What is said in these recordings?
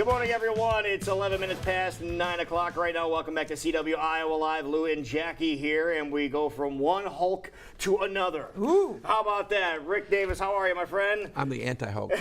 morning, everyone. It's 11 minutes past 9 o'clock right now. Welcome back to CW Iowa Live. Lou and Jackie here, and we go from one Hulk to another. Ooh. How about that? Rick Davis, how are you, my friend? I'm the anti-Hulk.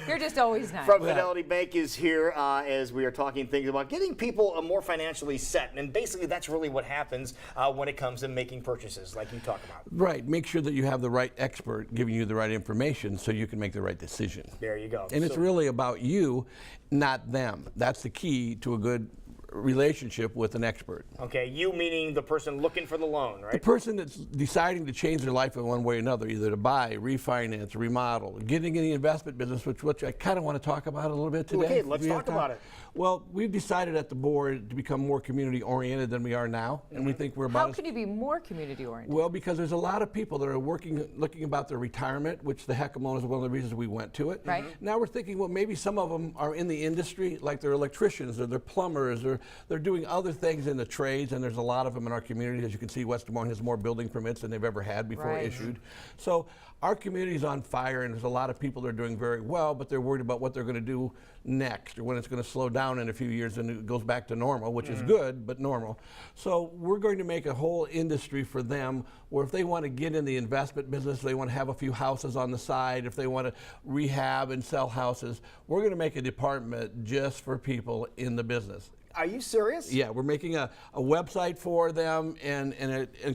You're just always nice. From Fidelity Bank is here as we are talking things about getting people more financially set. And basically, that's really what happens when it comes to making purchases, like you talk about. Right. Make sure that you have the right expert giving you the right information so you can make the right decision. There you go. And it's really about you, not them. That's the key to a good relationship with an expert. Okay, you meaning the person looking for the loan, right? The person that's deciding to change their life in one way or another, either to buy, refinance, remodel, getting in the investment business, which I kind of want to talk about a little bit today. Okay, let's talk about it. Well, we've decided at the board to become more community-oriented than we are now, and we think we're about. How can you be more community-oriented? Well, because there's a lot of people that are looking about their retirement, which the heck alone is one of the reasons we went to it. Right. Now we're thinking, well, maybe some of them are in the industry, like they're electricians or they're plumbers or they're doing other things in the trades, and there's a lot of them in our community. As you can see, West Des Moines has more building permits than they've ever had before issued. So our community is on fire, and there's a lot of people that are doing very well, but they're worried about what they're going to do next or when it's going to slow down in a few years and it goes back to normal, which is good, but normal. So we're going to make a whole industry for them where if they want to get in the investment business, they want to have a few houses on the side, if they want to rehab and sell houses, we're going to make a department just for people in the business. Are you serious? Yeah, we're making a website for them and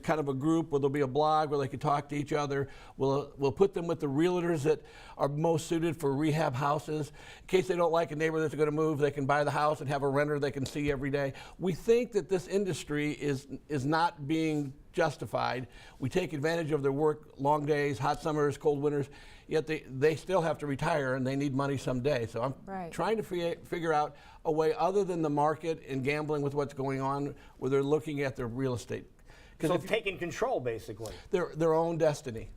kind of a group where there'll be a blog where they can talk to each other. We'll put them with the realtors that are most suited for rehab houses. In case they don't like a neighbor that's going to move, they can buy the house and have a renter they can see every day. We think that this industry is not being justified. We take advantage of their work, long days, hot summers, cold winters, yet they still have to retire and they need money someday. So I'm trying to figure out a way other than the market and gambling with what's going on where they're looking at their real estate. So taking control, basically. Their own destiny.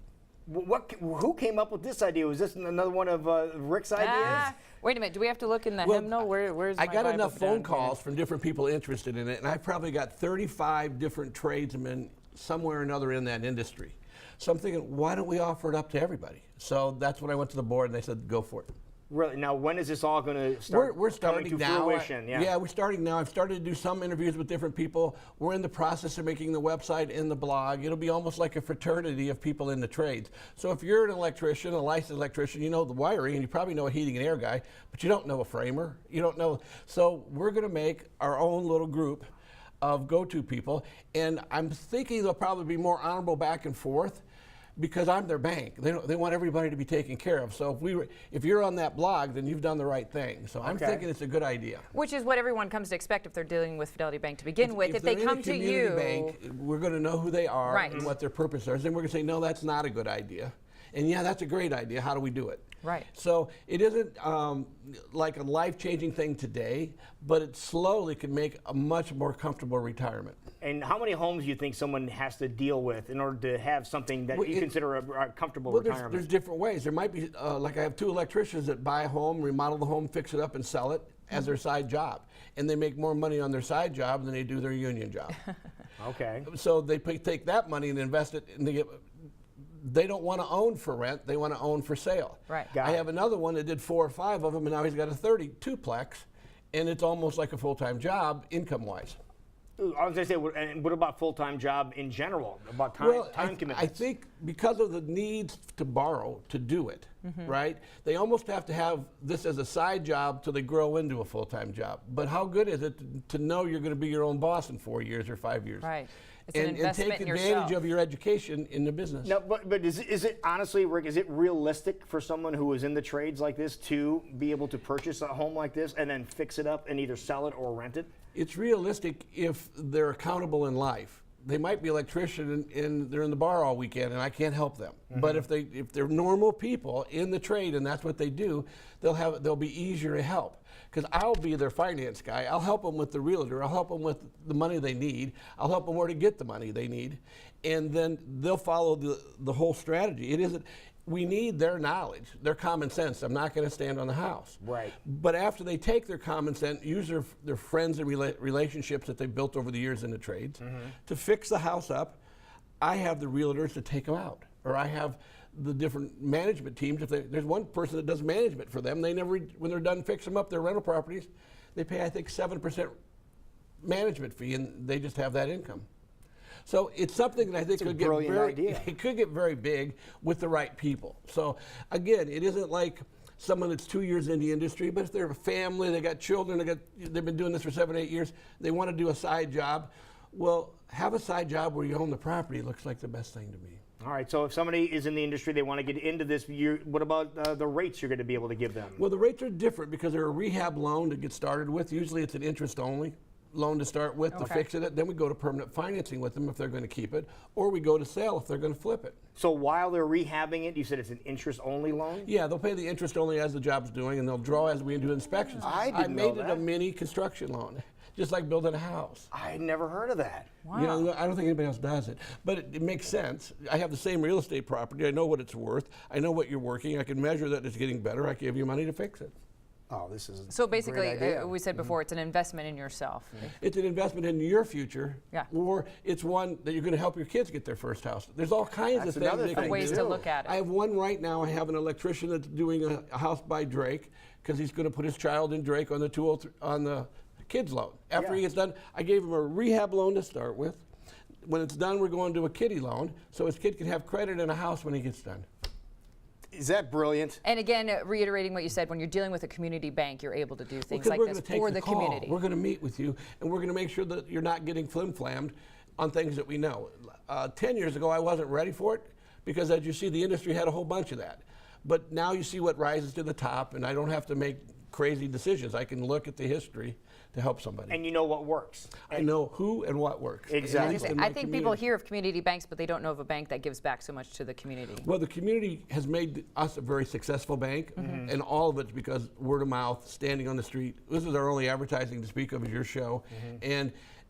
Who came up with this idea? Was this another one of Rick's ideas? Wait a minute. Do we have to look in the hymnal? Where's my I got Bible enough phone down calls from different people interested in it, and I probably got 35 different tradesmen somewhere or another in that industry. So I'm thinking, why don't we offer it up to everybody? So that's when I went to the board and they said, go for it. Really? Now, when is this all going to start? We're starting coming to now. fruition? Yeah, we're starting now. I've started to do some interviews with different people. We're in the process of making the website and the blog. It'll be almost like a fraternity of people in the trades. So if you're an electrician, a licensed electrician, you know the wiring, and you probably know a heating and air guy, but you don't know a framer. You don't know. So we're going to make our own little group of go-to people, and I'm thinking they'll probably be more honorable back and forth because I'm their bank. They want everybody to be taken care of. So if you're on that blog, then you've done the right thing. So I'm thinking it's a good idea. Which is what everyone comes to expect if they're dealing with Fidelity Bank to begin with. If they come to you, bank, we're going to know who they are and what their purpose is. Then we're going to say, no, that's not a good idea. And yeah, that's a great idea. How do we do it? Right. So it isn't like a life-changing thing today, but it slowly can make a much more comfortable retirement. And how many homes do you think someone has to deal with in order to have something that you consider a comfortable retirement? There's different ways. There might be, like I have 2 electricians that buy a home, remodel the home, fix it up, and sell it as their side job. And they make more money on their side job than they do their union job. Okay. So they take that money and invest it, and they don't want to own for rent, they want to own for sale. Right. I have another one that did 4 or 5 of them, and now he's got a 32-plex, and it's almost like a full-time job income-wise. I was going to say, and what about full-time job in general? About time commitments? I think because of the needs to borrow to do it, right? They almost have to have this as a side job till they grow into a fulltime job. But how good is it to know you're going to be your own boss in 4 years or 5 years? Right. It's an And investment take in advantage yourself. of your education in the business. No, but is it honestly, Rick, is it realistic for someone who is in the trades like this to be able to purchase a home like this and then fix it up and either sell it or rent it? It's realistic if they're accountable in life. They might be an electrician and they're in the bar all weekend and I can't help them. But if they're normal people in the trade and that's what they do, they'll be easier to help. Because I'll be their finance guy. I'll help them with the realtor. I'll help them with the money they need. I'll help them where to get the money they need. And then they'll follow the whole strategy. It isn't, we need their knowledge, their common sense. I'm not going to stand on the house. Right. But after they take their common sense, use their friends and relationships that they've built over the years in the trades to fix the house up, I have the realtors to take them out. Or I have the different management teams. If there's one person that does management for them, they never, when they're done fixing them up, their rental properties, they pay, I think, 7% management fee, and they just have that income. So it's something that I think could get it could get very big with the right people. So again, it isn't like someone that's 2 years in the industry, but if they're a family, they got children, they've been doing this for 7 or 8 years, they want to do a side job. Well, have a side job where you own the property looks like the best thing to me. All right, so if somebody is in the industry, they want to get into this, what about the rates you're going to be able to give them? Well, the rates are different because they're a rehab loan to get started with. Usually it's an interest-only loan to start with to fix it. Then we go to permanent financing with them if they're going to keep it, or we go to sale if they're going to flip it. So while they're rehabbing it, you said it's an interest-only loan? Yeah, they'll pay the interest only as the job's doing, and they'll draw as we do inspections. I made it a mini construction loan, just like building a house. I had never heard of that. Wow. You know, I don't think anybody else does it, but it makes sense. I have the same real estate property. I know what it's worth. I know what you're working. I can measure that it's getting better. I can give you money to fix it. Oh, this is So basically, a great idea. we said before, it's an investment in yourself. It's an investment in your future, Yeah. or it's one that you're going to help your kids get their first house. There's all kinds of another things. thing, Ways to look at it. I have one right now. I have an electrician that's doing a house by Drake because he's going to put his child in Drake on the 203, on the kids loan. After he gets done, I gave him a rehab loan to start with. When it's done, we're going to a kiddie loan, so his kid can have credit in a house when he gets done. Is that brilliant? And again, reiterating what you said, when you're dealing with a community bank, you're able to do things like we're this gonna take for the call. community. We're going to meet with you, and we're going to make sure that you're not getting flim-flammed on things that we know. 10 years ago, I wasn't ready for it because, as you see, the industry had a whole bunch of that. But now you see what rises to the top, and I don't have to make crazy decisions. I can look at the history to help somebody. And you know what works. I know who and what works. Exactly. At least in my I think people community. hear of community banks, but they don't know of a bank that gives back so much to the community. Well, the community has made us a very successful bank, and all of it's because word of mouth, standing on the street. This is our only advertising to speak of, is your show,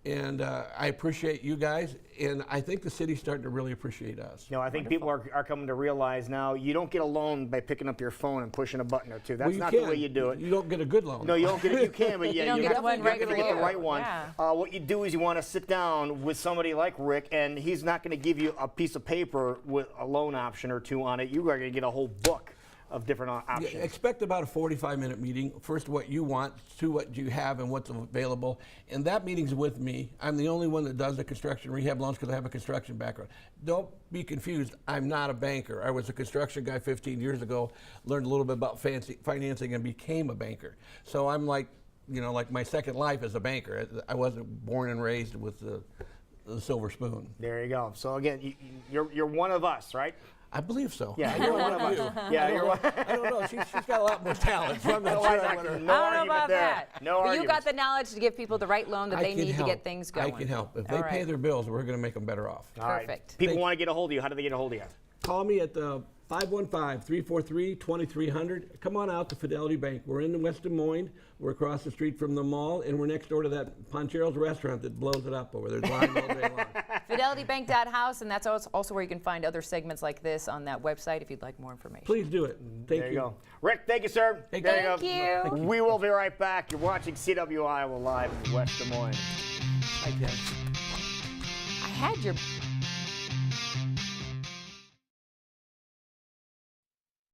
and I appreciate you guys, and I think the city's starting to really appreciate us. No, I think people are coming to realize now you don't get a loan by picking up your phone and pushing a button or two. That's Well, not can. the way you do it. You don't get a good loan. No, you don't get it. You can, but yeah, don't you get have the one to right get for the you. right one. Yeah. What you do is you want to sit down with somebody like Rick, and he's not going to give you a piece of paper with a loan option or two on it. You are going to get a whole book of different options. Yeah, expect about a 45-minute meeting. First, what you want, two, what you have and what's available. And that meeting's with me. I'm the only one that does the construction rehab loans because I have a construction background. Don't be confused. I'm not a banker. I was a construction guy 15 years ago, learned a little bit about financing and became a banker. So I'm like, you know, like my second life as a banker. I wasn't born and raised with the silver spoon. There you go. So again, you're one of us, right? I believe so. Yeah, you're one of us. Yeah, you're one. I don't know. She's got a lot more talent. So I'm not No, sure I I'm gonna- no I don't know argument about there. that. No but you argument. got the knowledge to give people the right loan that I they can need to help. get things going. I can help. If All they pay right. their bills, we're going to make them better off. All right. Perfect. People want to get a hold of you. How do they get a hold of you? Call me at 515-343-2300. Come on out to Fidelity Bank. We're in West Des Moines. We're across the street from the mall, and we're next door to that Ponchero's restaurant that blows it up over there. There's lines all day long. FidelityBank.house, and that's also where you can find other segments like this on that website if you'd like more information. Please do it. Thank There you go. Rick, thank you, sir. Thank There you. go. We will be right back. You're watching CW Iowa Live in West Des Moines. I guess. I had your